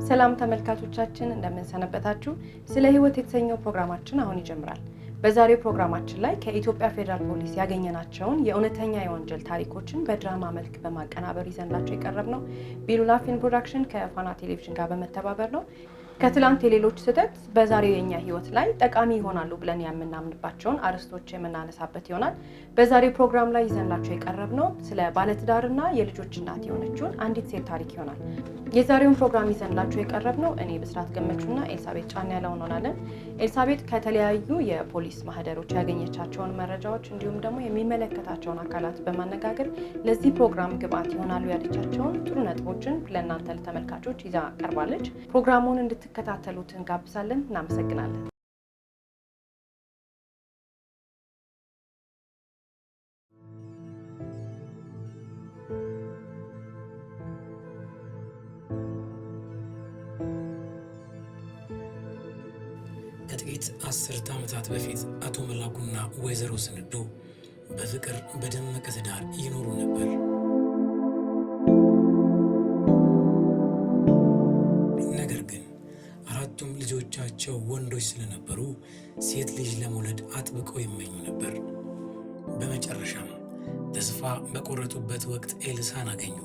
ሰላም ተመልካቾቻችን እንደምን ሰነበታችሁ? ስለ ህይወት የተሰኘው ፕሮግራማችን አሁን ይጀምራል። በዛሬው ፕሮግራማችን ላይ ከኢትዮጵያ ፌደራል ፖሊስ ያገኘናቸውን የእውነተኛ የወንጀል ታሪኮችን በድራማ መልክ በማቀናበር ይዘንላችሁ የቀረብነው ቢሉላ ፊልም ፕሮዳክሽን ከፋና ቴሌቪዥን ጋር በመተባበር ነው። ከትላንት የሌሎች ስህተት በዛሬው የኛ ህይወት ላይ ጠቃሚ ይሆናሉ ብለን የምናምንባቸውን አርዕስቶች የምናነሳበት ይሆናል። በዛሬው ፕሮግራም ላይ ይዘንላችሁ የቀረብነው ስለ ባለትዳርና የልጆች እናት የሆነችውን አንዲት ሴት ታሪክ ይሆናል። የዛሬውን ፕሮግራም ይዘንላችሁ የቀረብነው እኔ ብስራት ገመቹና ኤልሳቤጥ ጫን ያለው እንሆናለን። ኤልሳቤጥ ከተለያዩ የፖሊስ ማህደሮች ያገኘቻቸውን መረጃዎች እንዲሁም ደግሞ የሚመለከታቸውን አካላት በማነጋገር ለዚህ ፕሮግራም ግብአት ይሆናሉ ያለቻቸውን ጥሩ ነጥቦችን ለእናንተ ለተመልካቾች ይዛ ቀርባለች። ፕሮግራሙን እንድትከታተሉት እንጋብዛለን። እናመሰግናለን። ከጥቂት 10 ዓመታት በፊት አቶ መላኩና ወይዘሮ ስንዱ በፍቅር በደመቀ ትዳር ይኖሩ ነበር። ነገር ግን አራቱም ልጆቻቸው ወንዶች ስለነበሩ ሴት ልጅ ለመውለድ አጥብቀው ይመኙ ነበር። በመጨረሻም ተስፋ በቆረጡበት ወቅት ኤልሳን አገኙ።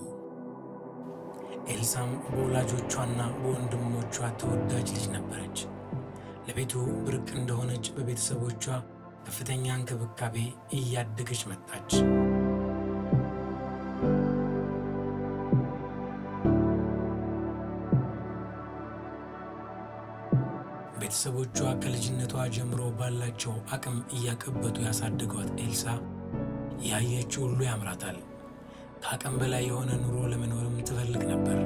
ኤልሳም በወላጆቿና በወንድሞቿ ተወዳጅ ልጅ ነበረች። ለቤቱ ብርቅ እንደሆነች በቤተሰቦቿ ከፍተኛ እንክብካቤ እያደገች መጣች። ቤተሰቦቿ ከልጅነቷ ጀምሮ ባላቸው አቅም እያቀበቱ ያሳደጓት ኤልሳ ያየችው ሁሉ ያምራታል። ከአቅም በላይ የሆነ ኑሮ ለመኖርም ትፈልግ ነበር።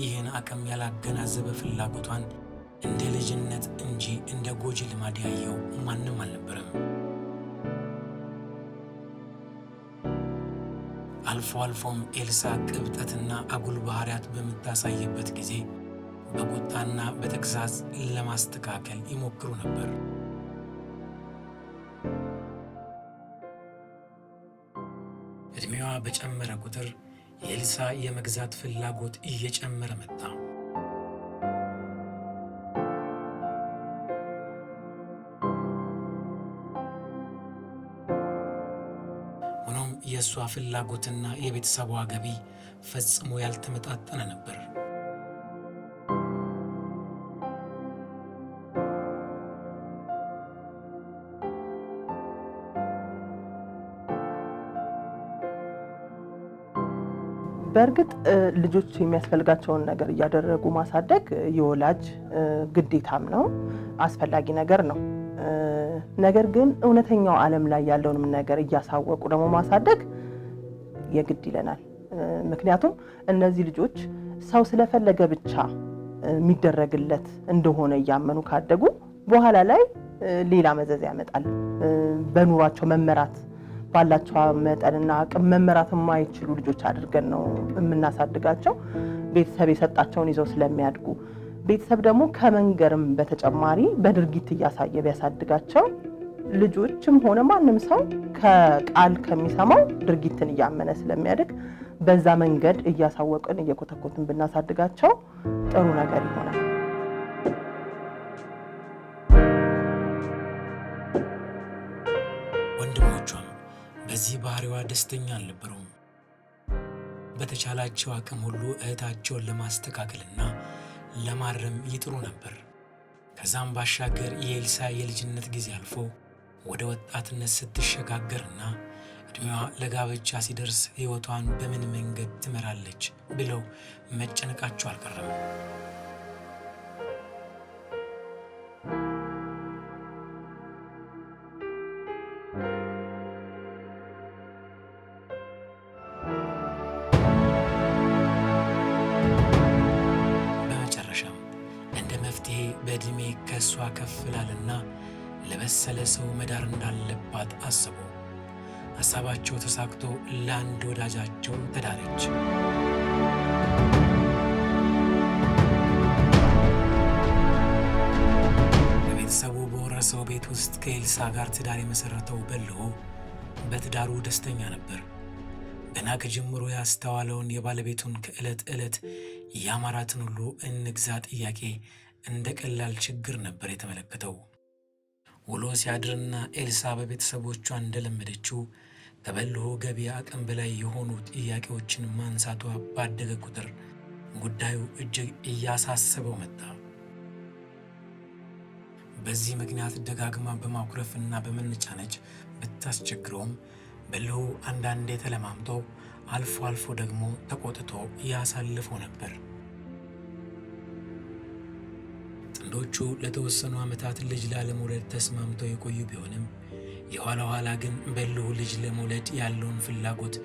ይህን አቅም ያላገናዘበ ፍላጎቷን እንደ ልጅነት እንጂ እንደ ጎጂ ልማድ ያየው ማንም አልነበረም። አልፎ አልፎም ኤልሳ ቅብጠትና አጉል ባህሪያት በምታሳይበት ጊዜ በቁጣና በተግሳጽ ለማስተካከል ይሞክሩ ነበር። እድሜዋ በጨመረ ቁጥር የኤልሳ የመግዛት ፍላጎት እየጨመረ መጣ። ሆኖም የእሷ ፍላጎትና የቤተሰቧ ገቢ ፈጽሞ ያልተመጣጠነ ነበር። በእርግጥ ልጆች የሚያስፈልጋቸውን ነገር እያደረጉ ማሳደግ የወላጅ ግዴታም ነው፣ አስፈላጊ ነገር ነው። ነገር ግን እውነተኛው ዓለም ላይ ያለውንም ነገር እያሳወቁ ደግሞ ማሳደግ የግድ ይለናል። ምክንያቱም እነዚህ ልጆች ሰው ስለፈለገ ብቻ የሚደረግለት እንደሆነ እያመኑ ካደጉ በኋላ ላይ ሌላ መዘዝ ያመጣል። በኑሯቸው መመራት ባላቸው መጠንና አቅም መመራት የማይችሉ ልጆች አድርገን ነው የምናሳድጋቸው። ቤተሰብ የሰጣቸውን ይዘው ስለሚያድጉ ቤተሰብ ደግሞ ከመንገርም በተጨማሪ በድርጊት እያሳየ ቢያሳድጋቸው ልጆችም ሆነ ማንም ሰው ከቃል ከሚሰማው ድርጊትን እያመነ ስለሚያድግ በዛ መንገድ እያሳወቅን እየኮተኮትን ብናሳድጋቸው ጥሩ ነገር ይሆናል። ወንድሞቿም በዚህ ባህሪዋ ደስተኛ አልነበሩም። በተቻላቸው አቅም ሁሉ እህታቸውን ለማስተካከልና ለማረም ይጥሩ ነበር። ከዛም ባሻገር የኤልሳ የልጅነት ጊዜ አልፎ ወደ ወጣትነት ስትሸጋገርና እድሜዋ ለጋብቻ ሲደርስ ሕይወቷን በምን መንገድ ትመራለች ብለው መጨነቃቸው አልቀረም። በዕድሜ ከእሷ ከፍ ላልና ለበሰለ ሰው መዳር እንዳለባት አስቡ። ሐሳባቸው ተሳክቶ ለአንድ ወዳጃቸው ተዳረች። በቤተሰቡ በወረሰው ቤት ውስጥ ከኤልሳ ጋር ትዳር የመሰረተው በልሆ በትዳሩ ደስተኛ ነበር። ገና ከጅምሮ ያስተዋለውን የባለቤቱን ከዕለት ዕለት ያማራትን ሁሉ እንግዛ ጥያቄ እንደ ቀላል ችግር ነበር የተመለከተው። ውሎ ሲያድርና ኤልሳ በቤተሰቦቿ እንደለመደችው ከበልሁ ገቢ አቅም በላይ የሆኑ ጥያቄዎችን ማንሳቷ ባደገ ቁጥር ጉዳዩ እጅግ እያሳሰበው መጣ። በዚህ ምክንያት ደጋግማ በማኩረፍና በመነጫነጭ ብታስቸግረውም በልሁ አንዳንዴ ተለማምጦ አልፎ አልፎ ደግሞ ተቆጥቶ ያሳልፈው ነበር። ጥንዶቹ ለተወሰኑ ዓመታት ልጅ ላለመውለድ ተስማምተው የቆዩ ቢሆንም የኋላ ኋላ ግን በልሁ ልጅ ለመውለድ ያለውን ፍላጎት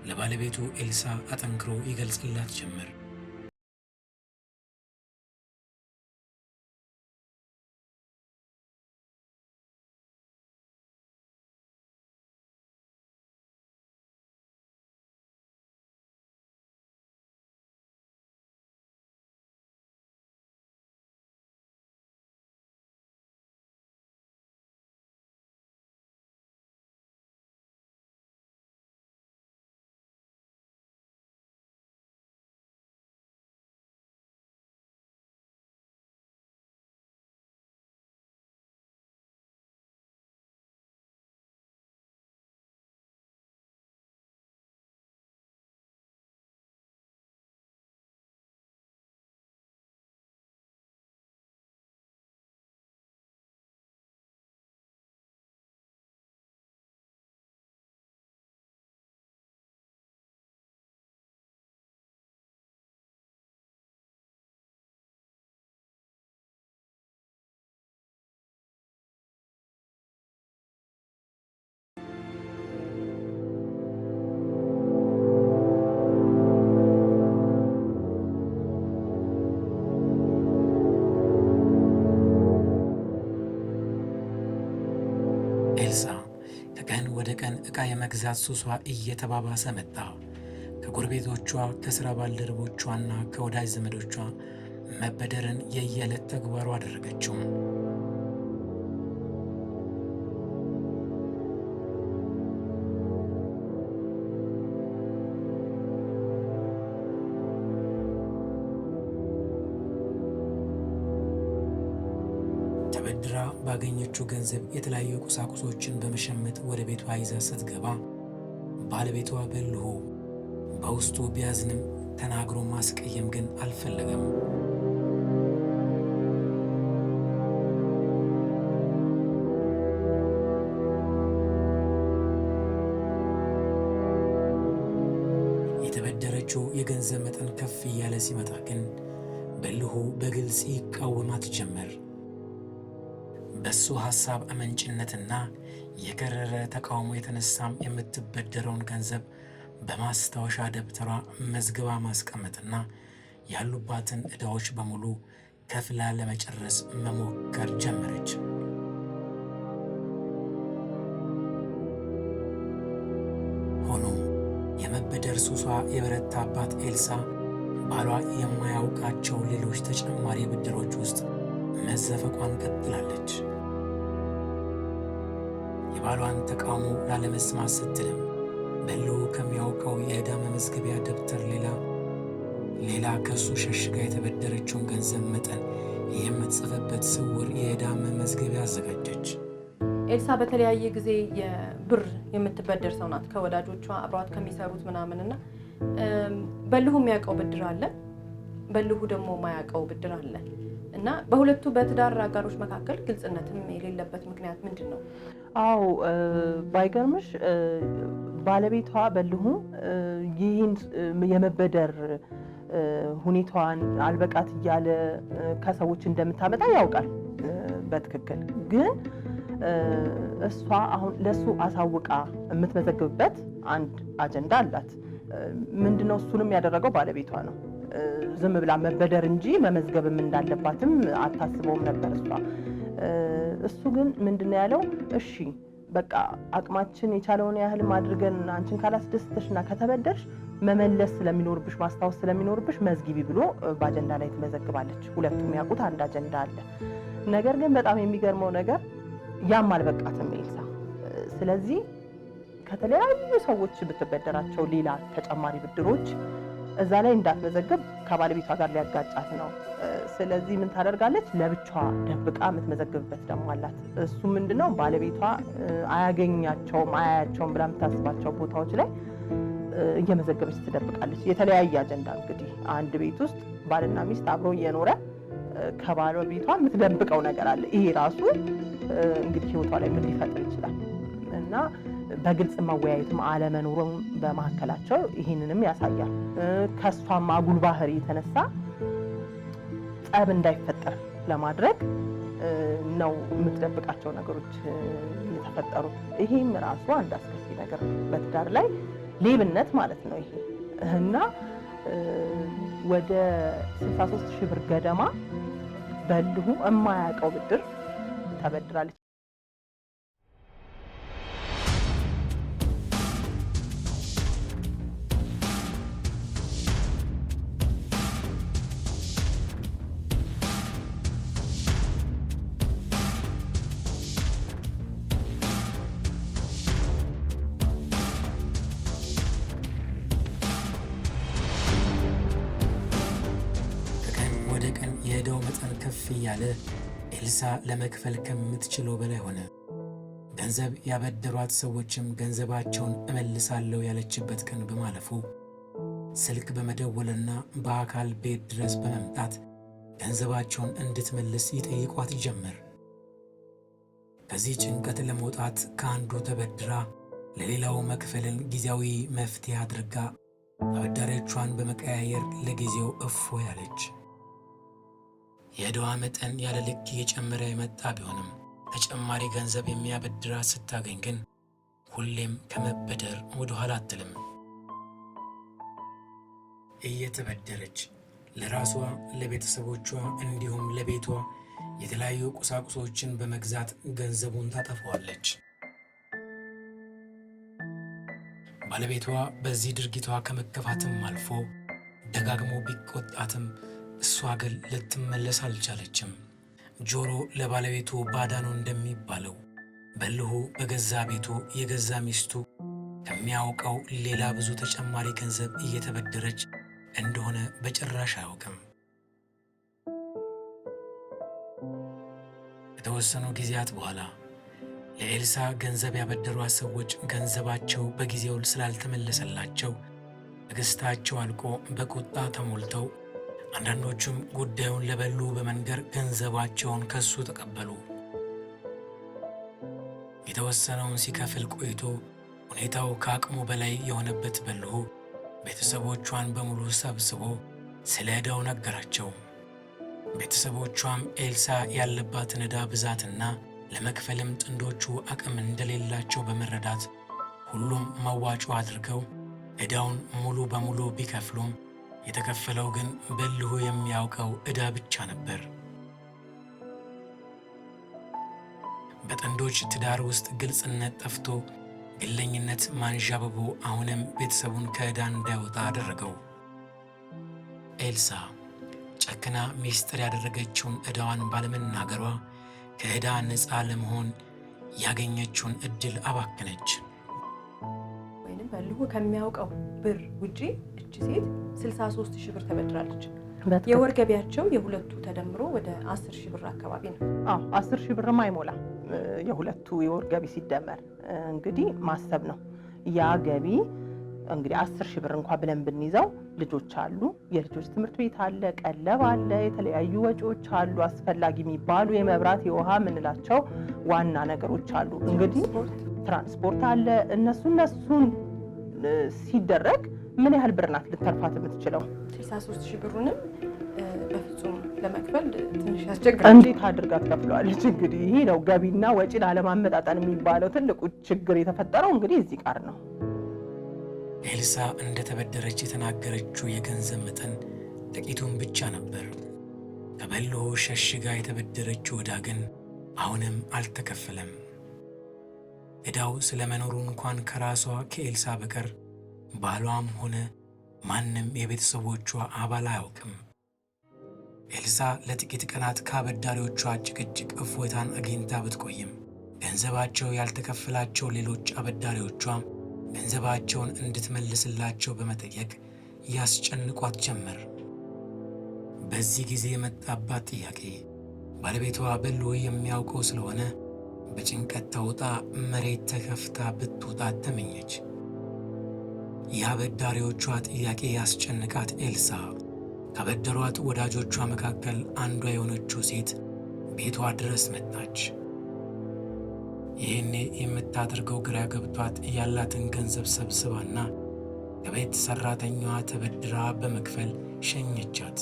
ለባለቤቱ ኤልሳ አጠንክሮ ይገልጽላት ጀመር። ኤልሳ ከቀን ወደ ቀን ዕቃ የመግዛት ሱሷ እየተባባሰ መጣ። ከጎረቤቶቿ፣ ከሥራ ባልደረቦቿና ከወዳጅ ዘመዶቿ መበደርን የየዕለት ተግባሯ አደረገችው። ተበድራ ባገኘችው ገንዘብ የተለያዩ ቁሳቁሶችን በመሸመት ወደ ቤቷ ይዛ ስትገባ ባለቤቷ በልሁ በውስጡ ቢያዝንም ተናግሮ ማስቀየም ግን አልፈለገም። የተበደረችው የገንዘብ መጠን ከፍ እያለ ሲመጣ ግን በልሁ በግልጽ ይቃወማት ጀመር። በሱ ሐሳብ አመንጭነትና የከረረ ተቃውሞ የተነሳም የምትበደረውን ገንዘብ በማስታወሻ ደብተሯ መዝግባ ማስቀመጥና ያሉባትን ዕዳዎች በሙሉ ከፍላ ለመጨረስ መሞከር ጀመረች። ሆኖም የመበደር ሱሷ የበረታባት ኤልሳ ባሏ የማያውቃቸው ሌሎች ተጨማሪ ብድሮች ውስጥ መዘፈቋን ቀጥላለች። የባሏን ተቃውሞ ላለመስማት ስትልም በልሁ ከሚያውቀው የዕዳ መመዝገቢያ ደብተር ሌላ ከሱ ሸሽጋ የተበደረችውን ገንዘብ መጠን የምትጽፍበት ስውር የዕዳ መመዝገቢያ አዘጋጀች። ኤልሳ በተለያየ ጊዜ የብር የምትበደር ሰው ናት፣ ከወዳጆቿ አብሯት ከሚሰሩት ምናምንና በልሁ የሚያውቀው ብድር አለ፣ በልሁ ደግሞ የማያውቀው ብድር አለ እና በሁለቱ በትዳር አጋሮች መካከል ግልጽነትም የሌለበት ምክንያት ምንድን ነው? አዎ ባይገርምሽ ባለቤቷ በልሁ ይህን የመበደር ሁኔታዋን አልበቃት እያለ ከሰዎች እንደምታመጣ ያውቃል በትክክል። ግን እሷ አሁን ለሱ አሳውቃ የምትመዘግብበት አንድ አጀንዳ አላት። ምንድነው? እሱንም ያደረገው ባለቤቷ ነው። ዝም ብላ መበደር እንጂ መመዝገብም እንዳለባትም አታስበውም ነበር እሷ። እሱ ግን ምንድነው ያለው? እሺ በቃ አቅማችን የቻለውን ያህል አድርገን አንቺን ካላስደስተሽና ከተበደርሽ መመለስ ስለሚኖርብሽ ማስታወስ ስለሚኖርብሽ መዝጊቢ ብሎ በአጀንዳ ላይ ትመዘግባለች። ሁለቱም ያውቁት አንድ አጀንዳ አለ። ነገር ግን በጣም የሚገርመው ነገር ያም አልበቃትም ኤልሳ። ስለዚህ ከተለያዩ ሰዎች ብትበደራቸው ሌላ ተጨማሪ ብድሮች እዛ ላይ እንዳትመዘግብ ከባለቤቷ ጋር ሊያጋጫት ነው። ስለዚህ ምን ታደርጋለች? ለብቻዋ ደብቃ የምትመዘግብበት ደግሞ አላት። እሱ ምንድነው ባለቤቷ አያገኛቸውም አያያቸውም ብላ የምታስባቸው ቦታዎች ላይ እየመዘገበች ትደብቃለች። የተለያየ አጀንዳ እንግዲህ አንድ ቤት ውስጥ ባልና ሚስት አብሮ እየኖረ ከባለቤቷ የምትደብቀው ነገር አለ። ይሄ ራሱ እንግዲህ ህይወቷ ላይ ምን ሊፈጥር ይችላል እና በግልጽ መወያየትም አለመኖሩም በመካከላቸው ይህንንም ያሳያል። ከሷም አጉል ባህሪ የተነሳ ጸብ እንዳይፈጠር ለማድረግ ነው የምትደብቃቸው ነገሮች የተፈጠሩት። ይሄም ራሱ አንድ አስከፊ ነገር በትዳር ላይ ሌብነት ማለት ነው ይሄ እና ወደ 63,000 ብር ገደማ በልሁ የማያውቀው ብድር ተበድራለች። የዕዳው መጠን ከፍ እያለ ኤልሳ ለመክፈል ከምትችለው በላይ ሆነ። ገንዘብ ያበደሯት ሰዎችም ገንዘባቸውን እመልሳለሁ ያለችበት ቀን በማለፉ ስልክ በመደወልና በአካል ቤት ድረስ በመምጣት ገንዘባቸውን እንድትመልስ ይጠይቋት ጀመር። ከዚህ ጭንቀት ለመውጣት ከአንዱ ተበድራ ለሌላው መክፈልን ጊዜያዊ መፍትሄ አድርጋ አበዳሪዎቿን በመቀያየር ለጊዜው እፎይ አለች። የዕዳዋ መጠን ያለ ልክ እየጨመረ የመጣ ቢሆንም ተጨማሪ ገንዘብ የሚያበድራት ስታገኝ ግን ሁሌም ከመበደር ወደ ኋላ አትልም። እየተበደረች ለራሷ፣ ለቤተሰቦቿ እንዲሁም ለቤቷ የተለያዩ ቁሳቁሶችን በመግዛት ገንዘቡን ታጠፋዋለች። ባለቤቷ በዚህ ድርጊቷ ከመከፋትም አልፎ ደጋግሞ ቢቆጣትም እሷ ግን ልትመለስ አልቻለችም። ጆሮ ለባለቤቱ ባዳ ነው እንደሚባለው በልሁ በገዛ ቤቱ የገዛ ሚስቱ ከሚያውቀው ሌላ ብዙ ተጨማሪ ገንዘብ እየተበደረች እንደሆነ በጭራሽ አያውቅም። ከተወሰኑ ጊዜያት በኋላ ለኤልሳ ገንዘብ ያበደሯት ሰዎች ገንዘባቸው በጊዜው ስላልተመለሰላቸው ትዕግስታቸው አልቆ በቁጣ ተሞልተው አንዳንዶቹም ጉዳዩን ለበሉ በመንገር ገንዘባቸውን ከሱ ተቀበሉ። የተወሰነውን ሲከፍል ቆይቶ ሁኔታው ከአቅሙ በላይ የሆነበት በልሁ ቤተሰቦቿን በሙሉ ሰብስቦ ስለ ዕዳው ነገራቸው። ቤተሰቦቿም ኤልሳ ያለባትን ዕዳ ብዛትና ለመክፈልም ጥንዶቹ አቅም እንደሌላቸው በመረዳት ሁሉም መዋጮ አድርገው ዕዳውን ሙሉ በሙሉ ቢከፍሉም የተከፈለው ግን በልሁ የሚያውቀው ዕዳ ብቻ ነበር። በጥንዶች ትዳር ውስጥ ግልጽነት ጠፍቶ ግለኝነት ማንዣበቡ አሁንም ቤተሰቡን ከዕዳ እንዳይወጣ አደረገው። ኤልሳ ጨክና ሚስጥር ያደረገችውን ዕዳዋን ባለመናገሯ ከዕዳ ነፃ ለመሆን ያገኘችውን ዕድል አባከነች። ወይንም በልሁ ከሚያውቀው ብር ውጪ እቺ ሴት 63,000 ብር ተበድራለች። የወር ገቢያቸው የሁለቱ ተደምሮ ወደ 10,000 ብር አካባቢ ነው። 10,000 ብርም አይሞላ የሁለቱ የወር ገቢ ሲደመር እንግዲህ ማሰብ ነው። ያ ገቢ እንግዲህ 10,000 ብር እንኳን ብለን ብንይዘው ልጆች አሉ፣ የልጆች ትምህርት ቤት አለ፣ ቀለብ አለ፣ የተለያዩ ወጪዎች አሉ፣ አስፈላጊ የሚባሉ የመብራት የውሃ የምንላቸው ዋና ነገሮች አሉ። እንግዲህ ትራንስፖርት አለ። እነሱን ሲደረግ ምን ያህል ብር ናት ልተርፋት የምትችለው? 63,000 ብሩንም በፍጹም ለመክፈል ትንሽ ያስቸግራል። እንዴት አድርጋ ትከፍለዋለች? እንግዲህ ይሄ ነው ገቢና ወጪን አለማመጣጠን የሚባለው ትልቁ ችግር የተፈጠረው እንግዲህ እዚህ ጋር ነው። ኤልሳ እንደተበደረች የተናገረችው የገንዘብ መጠን ጥቂቱን ብቻ ነበር። ከበልሁ ሸሽጋ የተበደረችው ዕዳ ግን አሁንም አልተከፈለም። ዕዳው ስለመኖሩ እንኳን ከራሷ ከኤልሳ በቀር ባሏም ሆነ ማንም የቤተሰቦቿ አባል አያውቅም። ኤልሳ ለጥቂት ቀናት ከአበዳሪዎቿ ጭቅጭቅ እፎይታን አግኝታ ብትቆይም ገንዘባቸው ያልተከፈላቸው ሌሎች አበዳሪዎቿ ገንዘባቸውን እንድትመልስላቸው በመጠየቅ ያስጨንቋት ጀመር። በዚህ ጊዜ የመጣባት ጥያቄ ባለቤቷ በልሁ የሚያውቀው ስለሆነ በጭንቀት ተውጣ መሬት ተከፍታ ብትውጣት ተመኘች። የአበዳሪዎቿ ጥያቄ ያስጨንቃት ኤልሳ ካበደሯት ወዳጆቿ መካከል አንዷ የሆነችው ሴት ቤቷ ድረስ መጣች። ይህኔ የምታደርገው ግራ ገብቷት ያላትን ገንዘብ ሰብስባና ከቤት ሠራተኛዋ ተበድራ በመክፈል ሸኘቻት።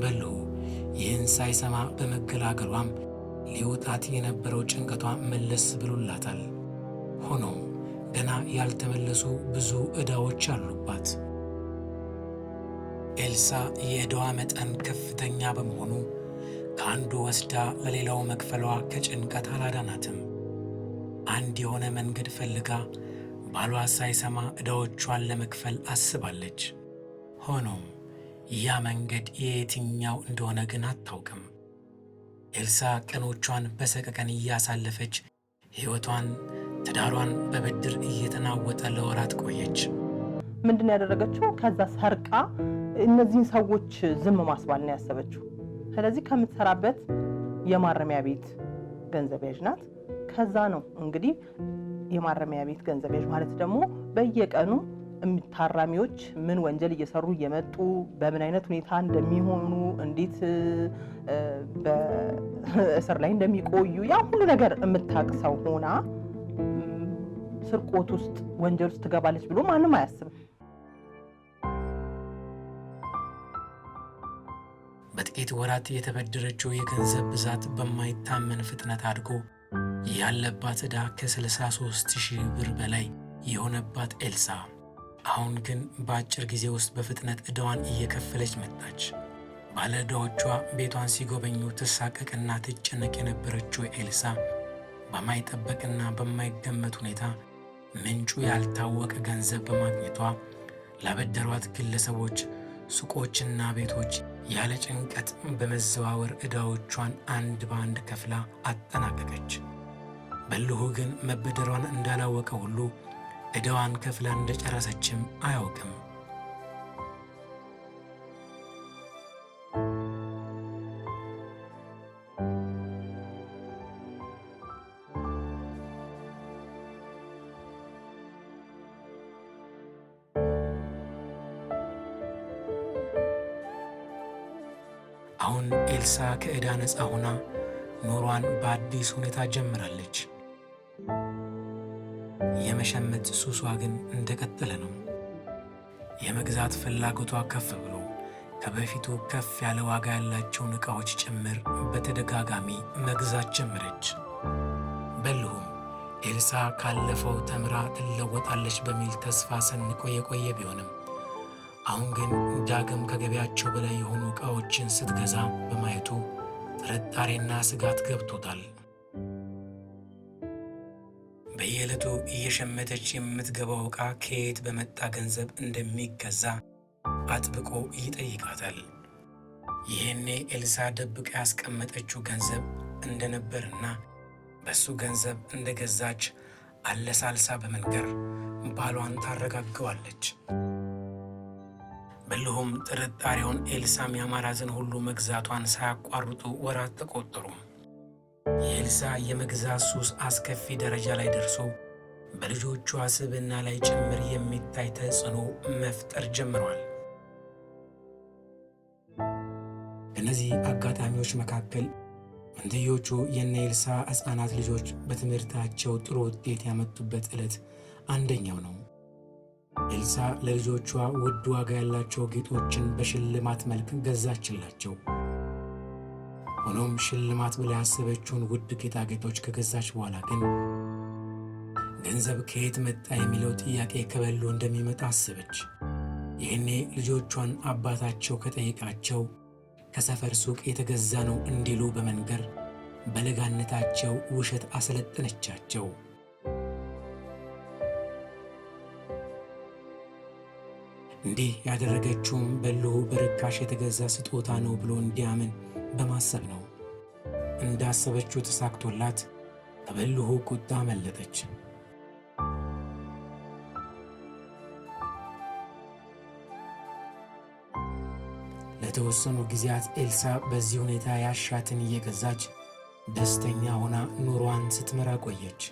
በልሁ ይህን ሳይሰማ በመገላገሏም ሊወጣት የነበረው ጭንቀቷ መለስ ብሎላታል። ሆኖም ገና ያልተመለሱ ብዙ ዕዳዎች አሉባት። ኤልሳ የዕዳዋ መጠን ከፍተኛ በመሆኑ ከአንዱ ወስዳ ለሌላው መክፈሏ ከጭንቀት አላዳናትም። አንድ የሆነ መንገድ ፈልጋ ባሏ ሳይሰማ ዕዳዎቿን ለመክፈል አስባለች። ሆኖም ያ መንገድ የየትኛው እንደሆነ ግን አታውቅም። ኤልሳ ቀኖቿን በሰቀቀን እያሳለፈች ሕይወቷን፣ ትዳሯን በብድር እየተናወጠ ለወራት ቆየች። ምንድን ያደረገችው? ከዛ ሰርቃ እነዚህን ሰዎች ዝም ማስባል ነው ያሰበችው። ስለዚህ ከምትሰራበት የማረሚያ ቤት ገንዘብ ያዥ ናት። ከዛ ነው እንግዲህ የማረሚያ ቤት ገንዘብ ያዥ ማለት ደግሞ በየቀኑ ታራሚዎች ምን ወንጀል እየሰሩ እየመጡ በምን አይነት ሁኔታ እንደሚሆኑ እንዴት በእስር ላይ እንደሚቆዩ ያ ሁሉ ነገር የምታውቅ ሰው ሆና ስርቆት ውስጥ ወንጀል ውስጥ ትገባለች ብሎ ማንም አያስብም። በጥቂት ወራት የተበደረችው የገንዘብ ብዛት በማይታመን ፍጥነት አድጎ ያለባት ዕዳ ከ63,000 ብር በላይ የሆነባት ኤልሳ አሁን ግን በአጭር ጊዜ ውስጥ በፍጥነት ዕዳዋን እየከፈለች መጣች። ባለ ዕዳዎቿ ቤቷን ሲጎበኙ ትሳቀቅና ትጨነቅ የነበረችው ኤልሳ በማይጠበቅና በማይገመት ሁኔታ ምንጩ ያልታወቀ ገንዘብ በማግኘቷ ላበደሯት ግለሰቦች፣ ሱቆችና ቤቶች ያለ ጭንቀት በመዘዋወር ዕዳዎቿን አንድ በአንድ ከፍላ አጠናቀቀች። በልሁ ግን መበደሯን እንዳላወቀ ሁሉ ዕዳዋን ከፍላ እንደጨረሰችም አያውቅም። አሁን ኤልሳ ከዕዳ ነፃ ሆና ኑሯን በአዲስ ሁኔታ ጀምራለች። የመሸመት ሱሷ ግን እንደቀጠለ ነው። የመግዛት ፍላጎቷ ከፍ ብሎ ከበፊቱ ከፍ ያለ ዋጋ ያላቸውን ዕቃዎች ጭምር በተደጋጋሚ መግዛት ጀመረች። በልሁም ኤልሳ ካለፈው ተምራ ትለወጣለች በሚል ተስፋ ሰንቆ የቆየ ቢሆንም አሁን ግን ዳግም ከገበያቸው በላይ የሆኑ ዕቃዎችን ስትገዛ በማየቱ ጥርጣሬና ስጋት ገብቶታል። በየዕለቱ እየሸመተች የምትገባው ዕቃ ከየት በመጣ ገንዘብ እንደሚገዛ አጥብቆ ይጠይቃታል። ይህኔ ኤልሳ ደብቃ ያስቀመጠችው ገንዘብ እንደነበርና በሱ ገንዘብ እንደገዛች አለሳልሳ በመንገር ባሏን ታረጋገዋለች። በልሁም ጥርጣሬውን ኤልሳም ያማራትን ሁሉ መግዛቷን ሳያቋርጡ ወራት ተቆጠሩ። የኤልሳ የመግዛት ሱስ አስከፊ ደረጃ ላይ ደርሶ በልጆቿ ስብዕና ላይ ጭምር የሚታይ ተጽዕኖ መፍጠር ጀምሯል። ከእነዚህ አጋጣሚዎች መካከል መንትዮቹ የነ ኤልሳ ሕፃናት ልጆች በትምህርታቸው ጥሩ ውጤት ያመጡበት ዕለት አንደኛው ነው። ኤልሳ ለልጆቿ ውድ ዋጋ ያላቸው ጌጦችን በሽልማት መልክ ገዛችላቸው። ሆኖም ሽልማት ብላ ያሰበችውን ውድ ጌጣጌጦች ከገዛች በኋላ ግን ገንዘብ ከየት መጣ የሚለው ጥያቄ ከበሉ እንደሚመጣ አሰበች። ይህኔ ልጆቿን አባታቸው ከጠየቃቸው ከሰፈር ሱቅ የተገዛ ነው እንዲሉ በመንገር በለጋነታቸው ውሸት አሰለጠነቻቸው። እንዲህ ያደረገችውም በልሁ በርካሽ የተገዛ ስጦታ ነው ብሎ እንዲያምን በማሰብ ነው። እንዳሰበችው ተሳክቶላት ከበልሁ ቁጣ መለጠች። ለተወሰኑ ጊዜያት ኤልሳ በዚህ ሁኔታ ያሻትን እየገዛች ደስተኛ ሆና ኑሯን ስትመራ ቆየች።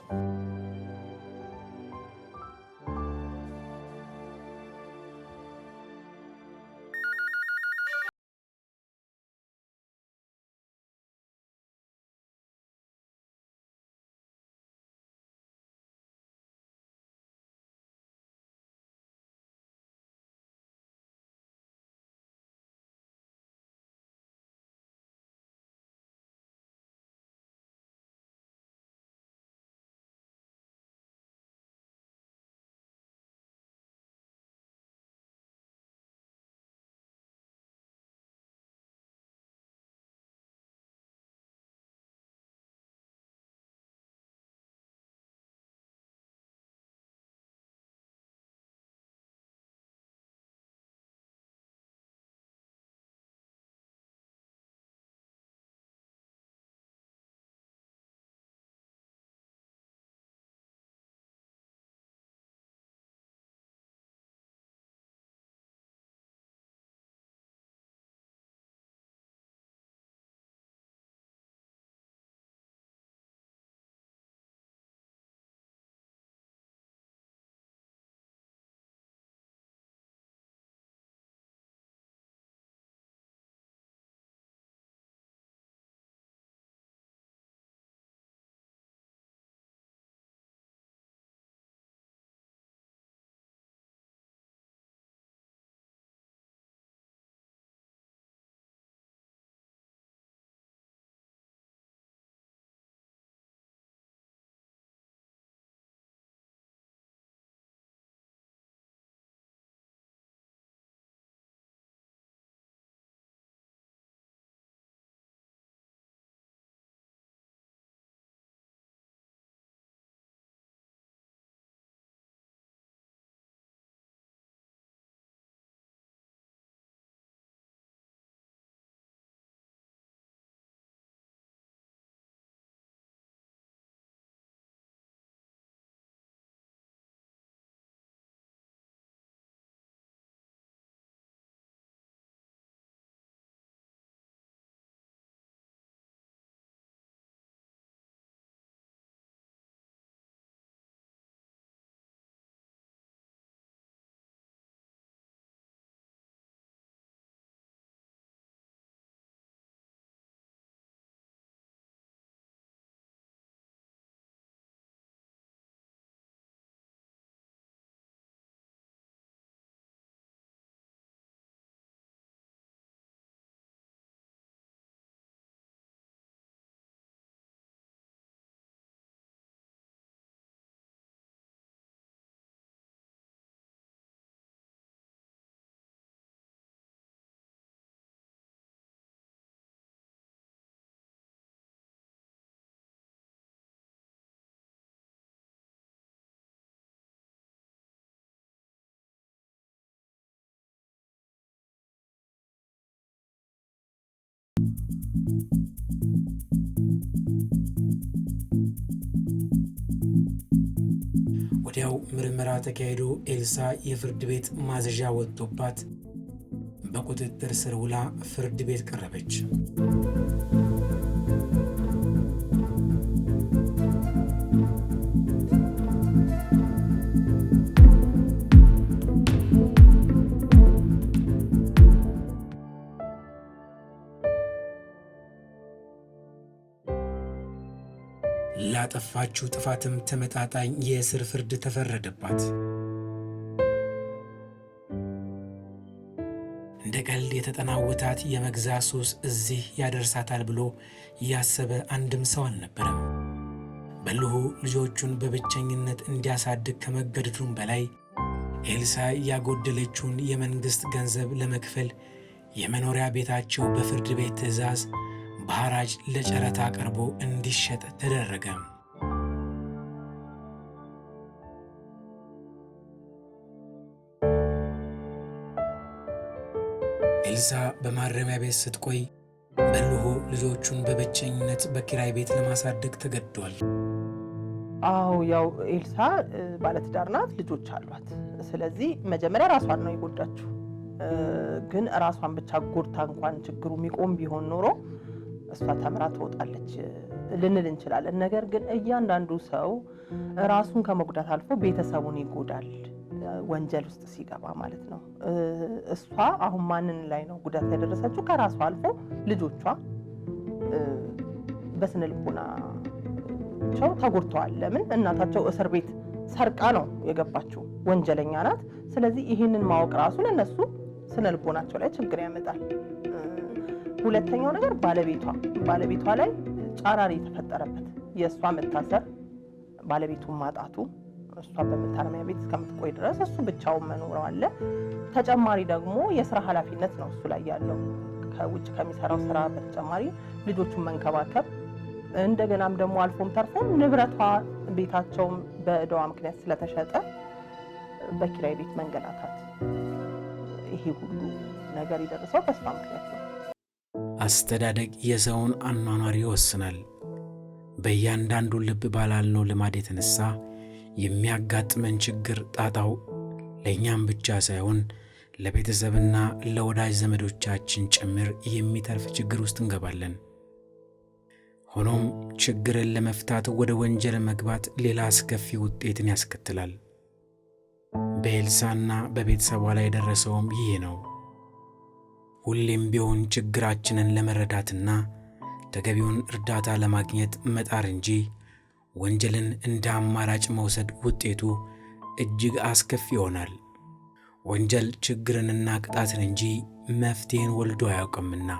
ወዲያው ምርመራ ተካሂዶ ኤልሳ የፍርድ ቤት ማዘዣ ወጥቶባት በቁጥጥር ስር ውላ ፍርድ ቤት ቀረበች። ላጠፋችው ጥፋትም ተመጣጣኝ የእስር ፍርድ ተፈረደባት። እንደ ቀልድ የተጠናወታት የመግዛት ሱስ እዚህ ያደርሳታል ብሎ ያሰበ አንድም ሰው አልነበረም። በልሁ ልጆቹን በብቸኝነት እንዲያሳድግ ከመገደዱም በላይ ኤልሳ ያጎደለችውን የመንግሥት ገንዘብ ለመክፈል የመኖሪያ ቤታቸው በፍርድ ቤት ትዕዛዝ በሐራጅ ለጨረታ ቀርቦ እንዲሸጥ ተደረገ። ኤልሳ በማረሚያ ቤት ስትቆይ በልሆ ልጆቹን በብቸኝነት በኪራይ ቤት ለማሳደግ ተገዷል። አዎ ያው ኤልሳ ባለትዳር ናት፣ ልጆች አሏት። ስለዚህ መጀመሪያ ራሷን ነው የጎዳችው። ግን ራሷን ብቻ ጎድታ እንኳን ችግሩ የሚቆም ቢሆን ኖሮ እሷ ተምራ ትወጣለች ልንል እንችላለን። ነገር ግን እያንዳንዱ ሰው ራሱን ከመጉዳት አልፎ ቤተሰቡን ይጎዳል ወንጀል ውስጥ ሲገባ ማለት ነው። እሷ አሁን ማንን ላይ ነው ጉዳት ያደረሰችው? ከራሷ አልፎ ልጆቿ በስነ ልቦናቸው ተጎድተዋል። ለምን? እናታቸው እስር ቤት ሰርቃ ነው የገባችው፣ ወንጀለኛ ናት። ስለዚህ ይህንን ማወቅ ራሱ ለነሱ ስነ ልቦናቸው ላይ ችግር ያመጣል። ሁለተኛው ነገር ባለቤቷ ላይ ጫራሪ የተፈጠረበት የእሷ መታሰር፣ ባለቤቱን ማጣቱ፣ እሷ በመታረሚያ ቤት እስከምትቆይ ድረስ እሱ ብቻውን መኖር አለ። ተጨማሪ ደግሞ የስራ ኃላፊነት ነው እሱ ላይ ያለው። ከውጭ ከሚሰራው ስራ በተጨማሪ ልጆቹን መንከባከብ፣ እንደገናም ደግሞ አልፎም ተርፎም ንብረቷ ቤታቸውም በእዳዋ ምክንያት ስለተሸጠ በኪራይ ቤት መንገላታት፣ ይሄ ሁሉ ነገር የደረሰው በእሷ ምክንያት ነው። አስተዳደግ የሰውን አኗኗር ይወስናል። በእያንዳንዱ ልብ ባላልነው ልማድ የተነሳ የሚያጋጥመን ችግር ጣጣው ለእኛም ብቻ ሳይሆን ለቤተሰብና ለወዳጅ ዘመዶቻችን ጭምር የሚተርፍ ችግር ውስጥ እንገባለን። ሆኖም ችግርን ለመፍታት ወደ ወንጀል መግባት ሌላ አስከፊ ውጤትን ያስከትላል። በኤልሳና በቤተሰቧ ላይ የደረሰውም ይህ ነው። ሁሌም ቢሆን ችግራችንን ለመረዳትና ተገቢውን እርዳታ ለማግኘት መጣር እንጂ ወንጀልን እንደ አማራጭ መውሰድ ውጤቱ እጅግ አስከፊ ይሆናል። ወንጀል ችግርንና ቅጣትን እንጂ መፍትሄን ወልዶ አያውቅምና።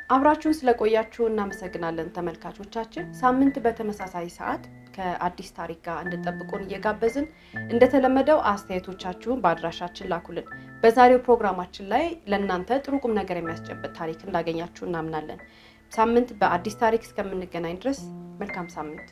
አብራችሁን ስለቆያችሁ እናመሰግናለን ተመልካቾቻችን። ሳምንት በተመሳሳይ ሰዓት ከአዲስ ታሪክ ጋር እንድትጠብቁን እየጋበዝን እንደተለመደው አስተያየቶቻችሁን በአድራሻችን ላኩልን። በዛሬው ፕሮግራማችን ላይ ለእናንተ ጥሩ ቁም ነገር የሚያስጨብጥ ታሪክ እንዳገኛችሁ እናምናለን። ሳምንት በአዲስ ታሪክ እስከምንገናኝ ድረስ መልካም ሳምንት።